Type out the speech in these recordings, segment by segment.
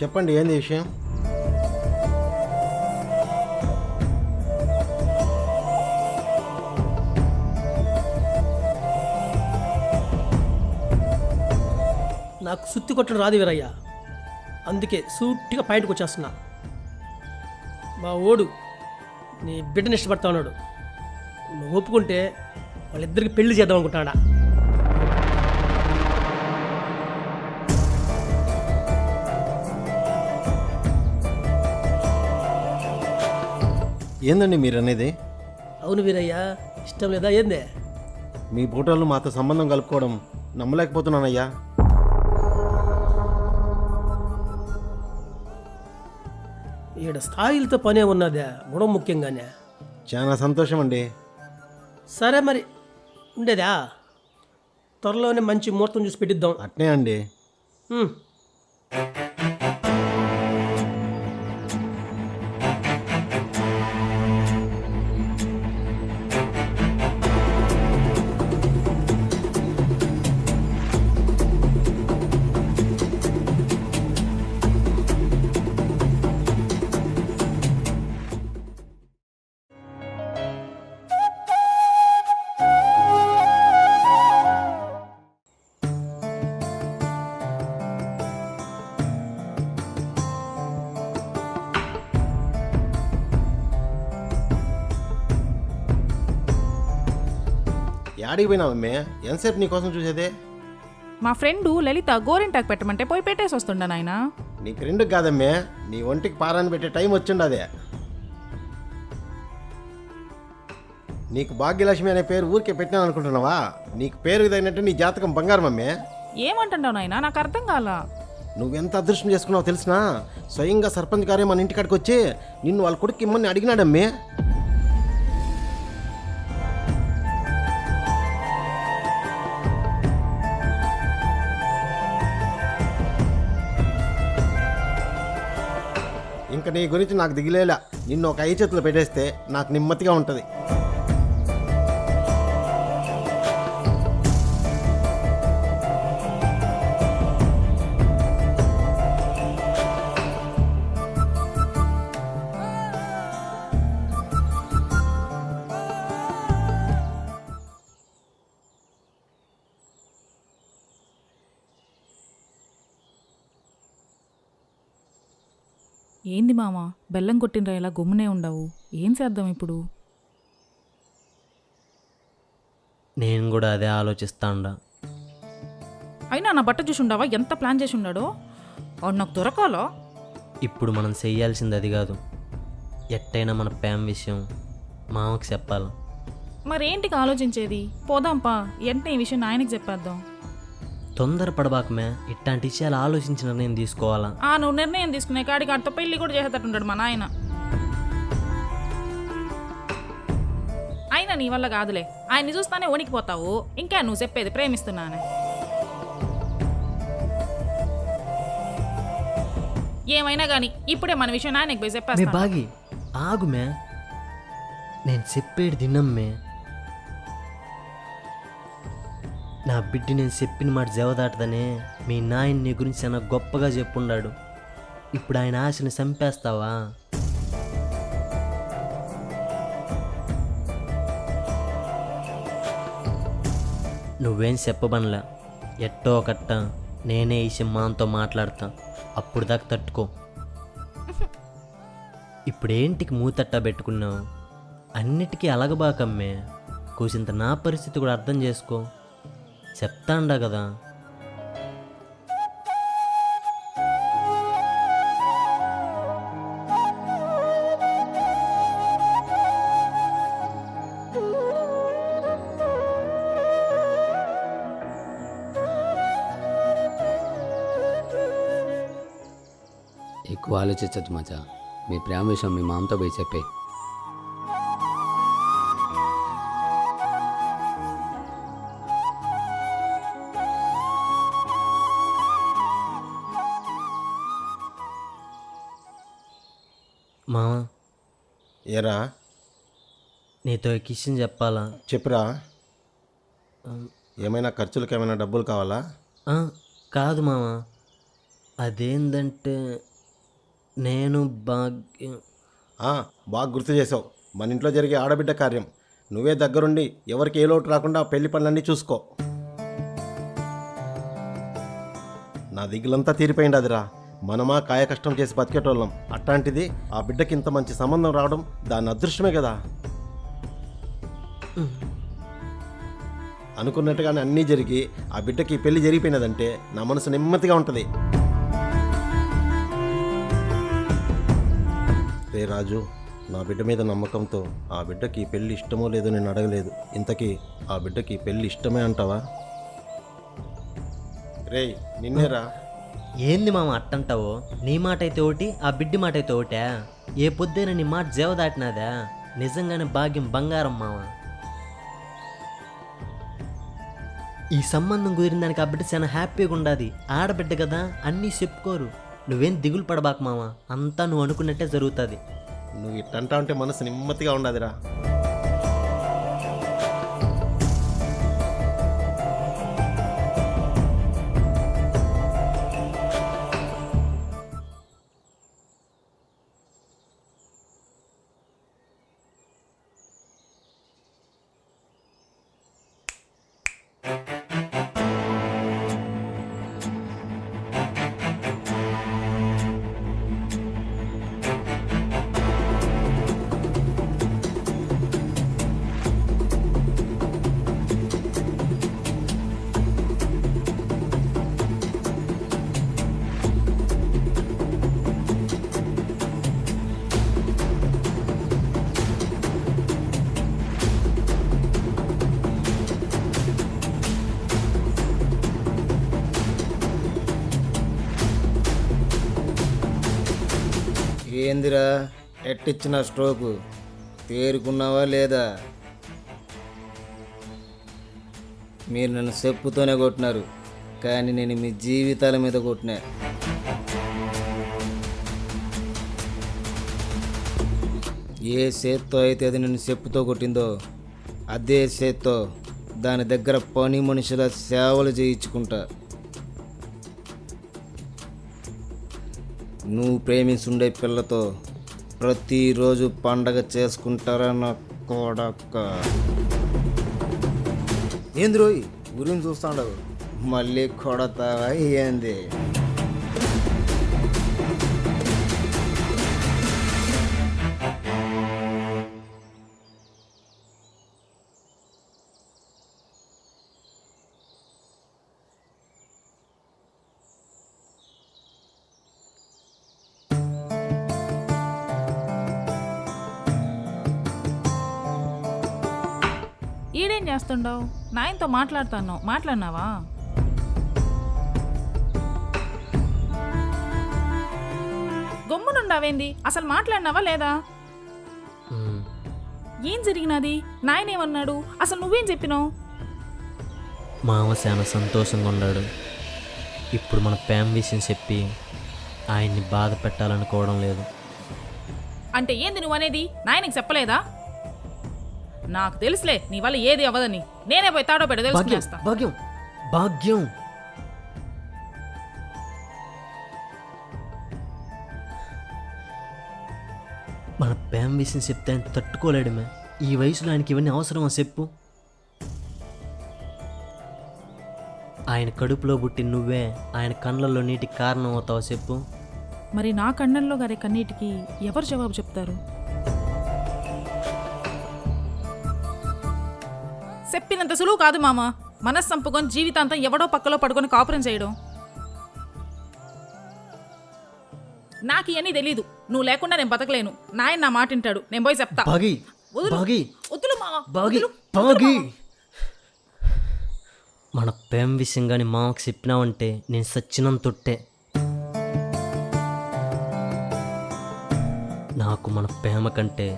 చెప్పండి, ఏంది విషయం? నాకు సుత్తి కొట్టడం రాదు వీరయ్య, అందుకే సూటిగా పాయింట్కి వచ్చేస్తున్నా. మా ఓడు నీ బిడ్డని ఇష్టపడతా ఉన్నాడు. నువ్వు ఒప్పుకుంటే వాళ్ళిద్దరికి పెళ్లి చేద్దాం అనుకుంటాడా. ఏందండి మీరు అనేది? అవును వీరయ్య, ఇష్టం లేదా ఏందే? మీ ఫోటోలు మాతో సంబంధం కలుపుకోవడం నమ్మలేకపోతున్నానయ్యా. ఈడ స్థాయిలతో పనే ఉన్నదే, గుణం ముఖ్యంగానే. చాలా సంతోషం అండి. సరే మరి ఉండేదా, త్వరలోనే మంచి ముహూర్తం చూసి పెట్టిద్దాం. అట్నే అండి. ఉమ్. యాడికి పోయినావమ్మే? ఎంతసేపు నీ కోసం చూసేదే? మా ఫ్రెండు లలిత గోరింటాకు పెట్టమంటే పోయి పెట్టేసి వస్తుండ నాయన. నీ ఫ్రెండ్కి కాదమ్మే, నీ ఒంటికి పారాన్ని పెట్టే టైం వచ్చిండదే. నీకు భాగ్యలక్ష్మి అనే పేరు ఊరికే పెట్టినాను అనుకుంటున్నావా? నీకు పేరుకి తగినట్టు నీ జాతకం బంగారం అమ్మే. ఏమంటున్నావు నాయన, నాకు అర్థం కాల. నువ్వెంత అదృష్టం చేసుకున్నావు తెలిసినా? స్వయంగా సర్పంచ్ గారే మన ఇంటికాడికి వచ్చి నిన్ను వాళ్ళ కొడుకు ఇమ్మని అడిగినాడమ్మే. ఇంకా నీ గురించి నాకు దిగిలేలా. నిన్ను ఒక ఐదు చేతులు పెట్టేస్తే నాకు నెమ్మదిగా ఉంటుంది. ఏంది మామ, బెల్లం కొట్టినరా ఇలా గమ్మునే ఉండవు? ఏం చేద్దాం ఇప్పుడు? నేను కూడా అదే ఆలోచిస్తాండా. అయినా నా బట్ట చూసి ఉండవా ఎంత ప్లాన్ చేసి ఉన్నాడో? వాడు నాకు దొరకాలో. ఇప్పుడు మనం చెయ్యాల్సింది అది కాదు, ఎట్టయినా మన ప్రేమ విషయం మామకి చెప్పాలి. మరేంటికి ఆలోచించేది? పోదాంపా, వెంటనే ఈ విషయం ఆయనకి చెప్పేద్దాం. తొందరపడబాకమే, ఇట్లాంటి విషయాలు ఆలోచించి నిర్ణయం తీసుకోవాలా. నువ్వు నిర్ణయం తీసుకునే కాడికి ఆడితో పెళ్లి కూడా చేసేటట్టుంటాడు మా నాయన. అయినా నీ వల్ల కాదులే, ఆయన్ని చూస్తానే వణికిపోతావు. ఇంకా నువ్వు చెప్పేది ప్రేమిస్తున్నానే. ఏమైనా కానీ ఇప్పుడే మన విషయం ఆయనకి పోయి మే చెప్పేస్తా. బాగి ఆగుమే, నేను చెప్పేది తినమ్మే. నా బిడ్డ నేను చెప్పిన మాట జవదాటదనే మీ నాయన నీ గురించి చాలా గొప్పగా చెప్పుండాడు. ఇప్పుడు ఆయన ఆశని చంపేస్తావా? నువ్వేం చెప్పబనలా, ఎట్టో ఒకట్ట నేనే ఈ విషయం మాతో మాట్లాడతా. అప్పుడు దాకా తట్టుకో. ఇప్పుడేంటికి మూతట్టా పెట్టుకున్నావు? అన్నిటికీ అలగబాకమ్మే, కూసింత నా పరిస్థితి కూడా అర్థం చేసుకో. చెప్తాండా కదా. ఎక్కువ ఆలోచించద్దు మజా. మీ ప్రేమ విషయం మీ మామతో పోయి చెప్పే. మావా, ఏరా, నీతో ఈ విషయం చెప్పాలా? చెప్పురా. ఏమైనా ఖర్చులకు ఏమైనా డబ్బులు కావాలా? కాదు మావా, అదేందంటే నేను భాగ్యం. ఆ, బాగా గుర్తు చేసావు. మన ఇంట్లో జరిగే ఆడబిడ్డ కార్యం నువ్వే దగ్గరుండి ఎవరికి ఏ లోటు రాకుండా పెళ్లి పనులన్నీ చూసుకో. నా దిగులంతా తీరిపోయింది అదిరా. మనమా కాయ కష్టం చేసి బతికేటోళ్ళం, అట్లాంటిది ఆ బిడ్డకి ఇంత మంచి సంబంధం రావడం దాని అదృష్టమే కదా. అనుకున్నట్టుగానే అన్నీ జరిగి ఆ బిడ్డకి పెళ్లి జరిగిపోయినదంటే నా మనసు నెమ్మదిగా ఉంటుంది. రే రాజు, నా బిడ్డ మీద నమ్మకంతో ఆ బిడ్డకి పెళ్లి ఇష్టమో లేదో నేను అడగలేదు. ఇంతకీ ఆ బిడ్డకి పెళ్లి ఇష్టమే అంటావా? రేయ్ నిన్నేరా. ఏంది మామ అట్టంటావో? నీ మాట అయితే ఒకటి, ఆ బిడ్డి మాట అయితే ఒకటా? ఏ పొద్దున నీ మాట జేవ దాటినాదా? నిజంగానే భాగ్యం బంగారం మామ. ఈ సంబంధం కుదిరిన దానికి ఆ బిడ్డ చాలా హ్యాపీగా ఉండాది. ఆడబిడ్డ కదా, అన్నీ చెప్పుకోరు. నువ్వేం దిగులు పడబాకు మామ, అంతా నువ్వు అనుకున్నట్టే జరుగుతుంది. నువ్వు ఇట్టంటా ఉంటే మనసు నెమ్మదిగా ఉండదురా. ఏందిరా ఎట్టిచ్చిన స్ట్రోకు, తేరుకున్నావా లేదా? మీరు నన్ను చెప్పుతోనే కొట్టినారు, కానీ నేను మీ జీవితాల మీద కొట్టినా. ఏ చేత్తో అయితే అది నన్ను చెప్పుతో కొట్టిందో అదే చేత్తో దాని దగ్గర పని మనుషుల సేవలు చేయించుకుంటా. నువ్వు ప్రేమించుండే పిల్లతో ప్రతిరోజు పండగ చేసుకుంటారా నా కొడక్క? ఏంది రోయ్ గురించి చూస్తాడు, మళ్ళీ కొడతావా ఏంది? ఈడేం చేస్తుండవు? నాయనతో మాట్లాడినావా? గమ్మునుండావేంది? అసలు మాట్లాడినావా లేదా? ఏం జరిగినది? నాయనేమన్నాడు? అసలు నువ్వేం చెప్పినావు? మామ చాలా సంతోషంగా ఉన్నాడు. ఇప్పుడు మన ప్రేమ విషయం చెప్పి ఆయన్ని బాధ పెట్టాలనుకోవడం లేదు. అంటే ఏంది నువ్వనేది? నాయనకి చెప్పలేదా? నాకు తెలుసులే నీ వల్ల ఏది అవ్వదని. నేనే పోయి తాడో పెడ తెలుసుకునేస్తా. భాగ్యం భాగ్యం మన ప్రేమ విషయం చెప్తే ఆయన తట్టుకోలేడమే. ఈ వయసులో ఆయనకి ఇవన్నీ అవసరమా చెప్పు? ఆయన కడుపులో పుట్టి నువ్వే ఆయన కళ్ళల్లో నీటికి కారణం అవుతావా చెప్పు? మరి నా కಣ್ಣల్లో గారే కన్నీటికి ఎవరు జవాబు చెప్తారు? చెప్పినంత సులువు కాదు మామ. మనసు చంపుకొని జీవితాంతం ఎవడో పక్కలో పడుకొని కాపురం చేయడం. నాకు ఇవన్నీ తెలీదు. నువ్వు లేకుండా నేను బతకలేను. నాయన నా మాట వింటాడు. నేను పోయి చెప్తా. బాగి వదులు. బాగి వదులు మామ. బాగి వదులు. బాగి మన ప్రేమ విషయం కానీ మామకు చెప్పినావంటే నేను సచ్చినం తొట్టే. నాకు మన ప్రేమ కంటే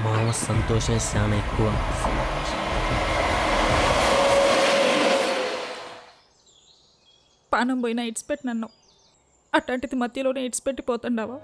మామ సంతోషమే చాలా ఎక్కువ. పానం పోయినా ఇడ్చిపెట్టి నన్ను, అట్లాంటిది మధ్యలోనే ఇడ్చిపెట్టి పోతుండావా?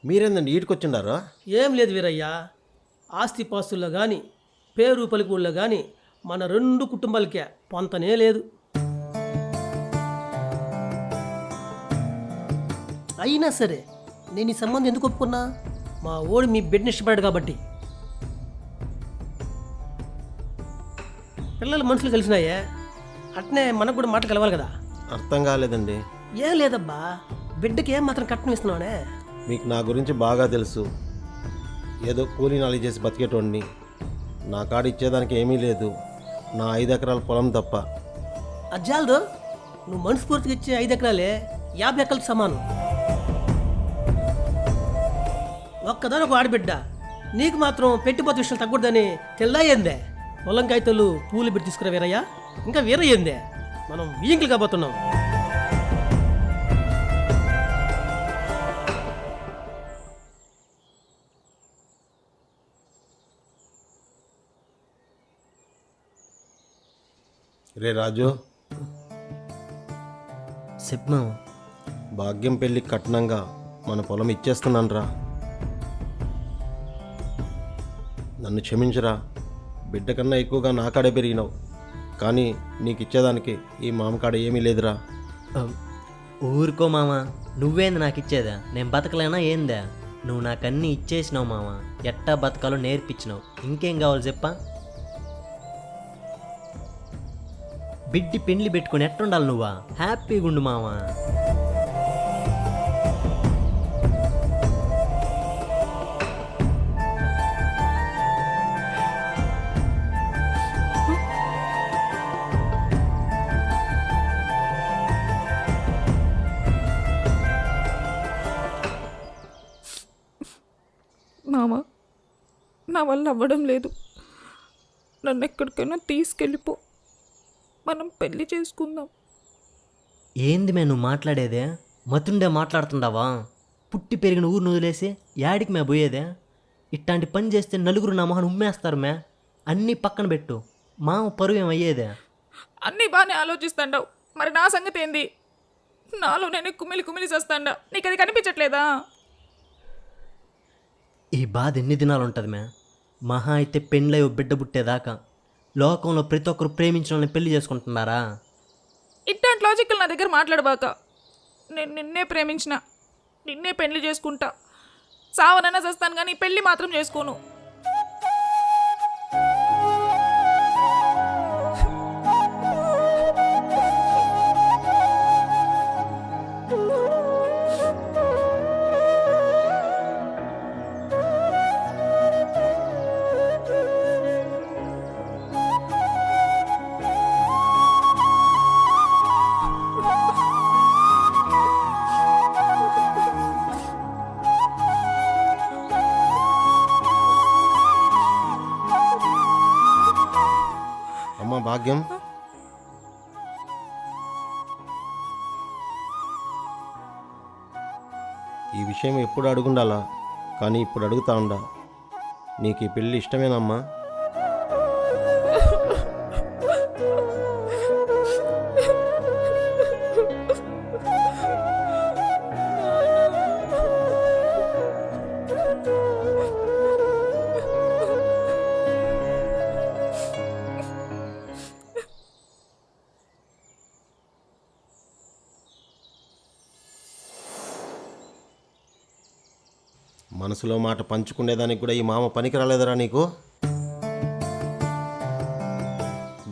మీరేందండి ఈడికొచ్చిండారు? ఏం లేదు వీరయ్య, ఆస్తిపాస్తుల్లో కానీ పేరు పలుకుల్లో కానీ మన రెండు కుటుంబాలకే పొంతనే లేదు. అయినా సరే నేను ఈ సంబంధం ఎందుకు ఒప్పుకున్నా? మా ఓడి మీ బిడ్డని ఇష్టపడాడు కాబట్టి. పిల్లల మనుషులు కలిసినాయే, అట్నే మనకు కూడా మాట కలవాలి కదా. అర్థం కాలేదండి. ఏం లేదబ్బా, బిడ్డకి ఏం మాత్రం కట్నం ఇస్తున్నావునే. మీకు నా గురించి బాగా తెలుసు. ఏదో కూలీ నాలి చేసి బతికేటోడిని. నా కాడ ఇచ్చేదానికి ఏమీ లేదు, నా 5 ఎకరాల పొలం తప్ప. అజ్జాలదు, నువ్వు మనస్ఫూర్తిగా ఇచ్చే 5 ఎకరాలే 50 ఎకరాలకు సమానం. ఒక్కదాని ఒక ఆడబిడ్డ, నీకు మాత్రం పెట్టుబడి విషయం తగ్గకూడదని తెల్లా ఏందే? పొలం కాగితాలు పూలు పెట్టి తీసుకురా వీరయ్య. ఇంకా వీరయ్య ఏందే? మనం వీంకులు కాబోతున్నాం. రే రాజు, చెప్పు మామ. భాగ్యం పెళ్ళి కట్నంగా మన పొలం ఇచ్చేస్తున్నానురా. నన్ను క్షమించరా. బిడ్డ కన్నా ఎక్కువగా నా కాడే పెరిగినావు, కానీ నీకు ఇచ్చేదానికి ఈ మామకాడ ఏమీ లేదురా. ఊరుకో మామ, నువ్వేంది నాకు ఇచ్చేదా? నేను బతకలేనా ఏందా? నువ్వు నాకన్నీ ఇచ్చేసినావు మామ, ఎట్టా బతకాలో నేర్పించినావు. ఇంకేం కావాలి చెప్పా? బిడ్డి పెండ్లి పెట్టుకొని ఎట్టుండాలి నువ్వా? హ్యాపీగా ఉండు మామ. మామ, నా వల్ల అవ్వడం లేదు. నన్ను ఎక్కడికైనా తీసుకెళ్ళిపో, మనం పెళ్లి చేసుకుందాం. ఏంది మే నువ్వు మాట్లాడేదే? మతుండే మాట్లాడుతుండావా? పుట్టి పెరిగిన ఊరిని వదిలేసి యాడికి మే పోయేదే? ఇట్లాంటి పని చేస్తే నలుగురు నా మొహన్ ఉమ్మేస్తారు మే. అన్నీ పక్కన పెట్టు, మామ పరువు ఏమయ్యేదే? అన్నీ బాగానే ఆలోచిస్తాండావు, మరి నా సంగతి ఏంది? నాలో నేను కుమిలి కుమిలి చేస్తాండా, నీకు అది కనిపించట్లేదా? ఈ బాధ ఎన్ని దినాలు ఉంటుంది మే? మహా అయితే పెళ్ళై ఓ బిడ్డ పుట్టేదాకా. లోకంలో ప్రతి ఒక్కరు ప్రేమించిన వాళ్ళని పెళ్లి చేసుకుంటున్నారా? ఇట్లాంటి లాజికల్ నా దగ్గర మాట్లాడబాక. నేను నిన్నే ప్రేమించిన, నిన్నే పెళ్లి చేసుకుంటా. సావనైనా చేస్తాను కానీ పెళ్లి మాత్రం చేసుకోను. అమ్మ భాగ్యం, ఈ విషయం ఎప్పుడు అడుగుండాలా, కానీ ఇప్పుడు అడుగుతా ఉండా. నీకు ఈ పెళ్ళి ఇష్టమేనమ్మా? మనసులో మాట పంచుకునేదానికి కూడా ఈ మామ పనికి రాలేదరా నీకు?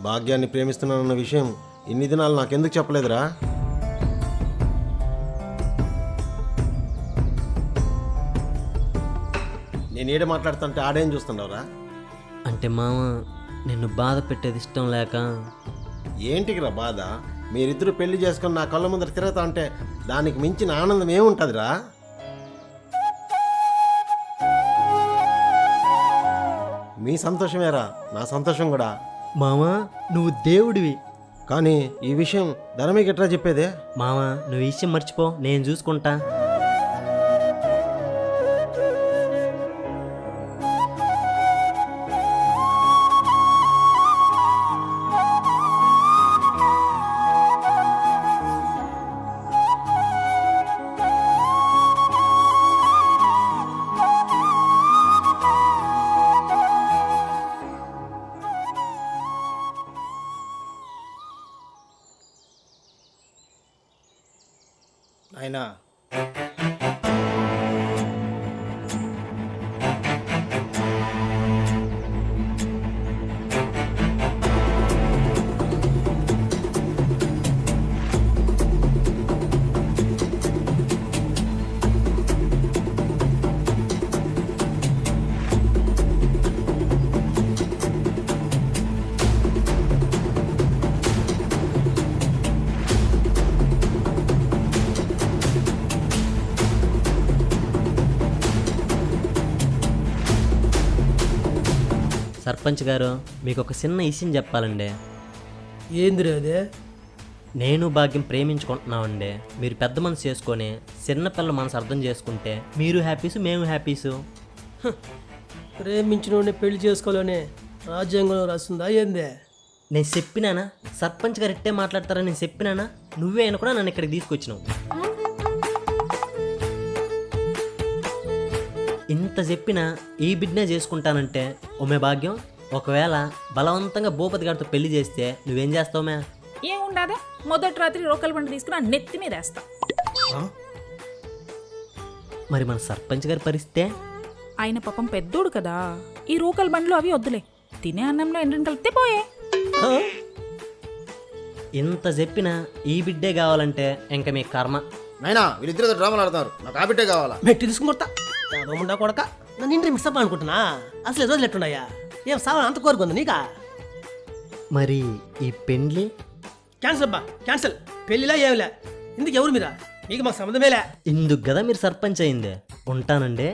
భాగ్యాన్ని ప్రేమిస్తున్నానన్న విషయం ఇన్ని దినాలు నాకెందుకు చెప్పలేదురా? నేను ఏడ మాట్లాడుతుంటే ఆడేం చూస్తున్నావురా? అంటే మామ, నిన్ను బాధ పెట్టేది ఇష్టం లేక. ఏంటికిరా బాధ? మీరిద్దరూ పెళ్లి చేసుకొని నా కళ్ళ ముందర తిరుగుతా అంటే దానికి మించిన ఆనందం ఏముంటుందిరా? మీ సంతోషమేరా నా సంతోషం కూడా. మామ, నువ్వు దేవుడివి. కానీ ఈ విషయం ధనమీకి ఎట్లా చెప్పేదే? మామ, నువ్వు ఈ విషయం మర్చిపో, నేను చూసుకుంటా. అయినా సర్పంచ్ గారు మీకు ఒక చిన్న విషయం చెప్పాలండి. ఏందిరా అదే? నేను భాగ్యం ప్రేమించుకుంటున్నామండి. మీరు పెద్ద మనసు చేసుకొని చిన్నపిల్ల మనసు అర్థం చేసుకుంటే మీరు హ్యాపీసు, మేము హ్యాపీసు. ప్రేమించిన పెళ్లి చేసుకోవాలనే రాజ్యాంగంలో రాస్తుందా ఏందే? నేను చెప్పినానా సర్పంచ్ గారు ఇట్టే మాట్లాడతారని నేను చెప్పినానా? నువ్వే అయినా కూడా నన్ను ఇక్కడికి తీసుకొచ్చినావు. ఇంత చెప్పినా ఈ బిడ్డనే చేసుకుంటానంటే ఓమే భాగ్యం, ఒకవేళ బలవంతంగా భూపతి గారితో పెళ్లి చేస్తే నువ్వేం చేస్తావుమే? ఏముండదే, మొదటి రాత్రి రోకల్ బండి తీసుకుని ఆ నెత్తి మీద వేస్తా. మరి మన సర్పంచ్ గారి పరిస్థితే? ఆయన పాపం పెద్దోడు కదా, ఈ రోకల్ బండ్లు అవి వద్దులే, తినే అన్నంలో ఎండ్రని కలిపితే పోయే. ఇంత చెప్పినా ఈ బిడ్డే కావాలంటే ఇంకా మీ కర్మ. నాయనా వీళ్ళిద్దరు డ్రామాలు ఆడుతున్నారు, నాకు ఆ బిడ్డే కావాలా. మెట్టి తీసుకుని కొడతా ముండా కొడక. నన్ను ఇంటి మిక్స్ అప్ అనుకుంటున్నా. అసలు ఈ రోజులు ఎట్టున్నాయా? ఏం సావని అంత కోరుకుంది నీకా? మరి ఈ పెండ్లి క్యాన్సిల్ అబ్బా, క్యాన్సిల్. పెళ్ళిలా ఏమిలే. ఇందుకు ఎవరు మీరా? మీకు మాకు సంబంధమేలే. ఇందుకు కదా మీరు సర్పంచ్ అయిందే. ఉంటానండి.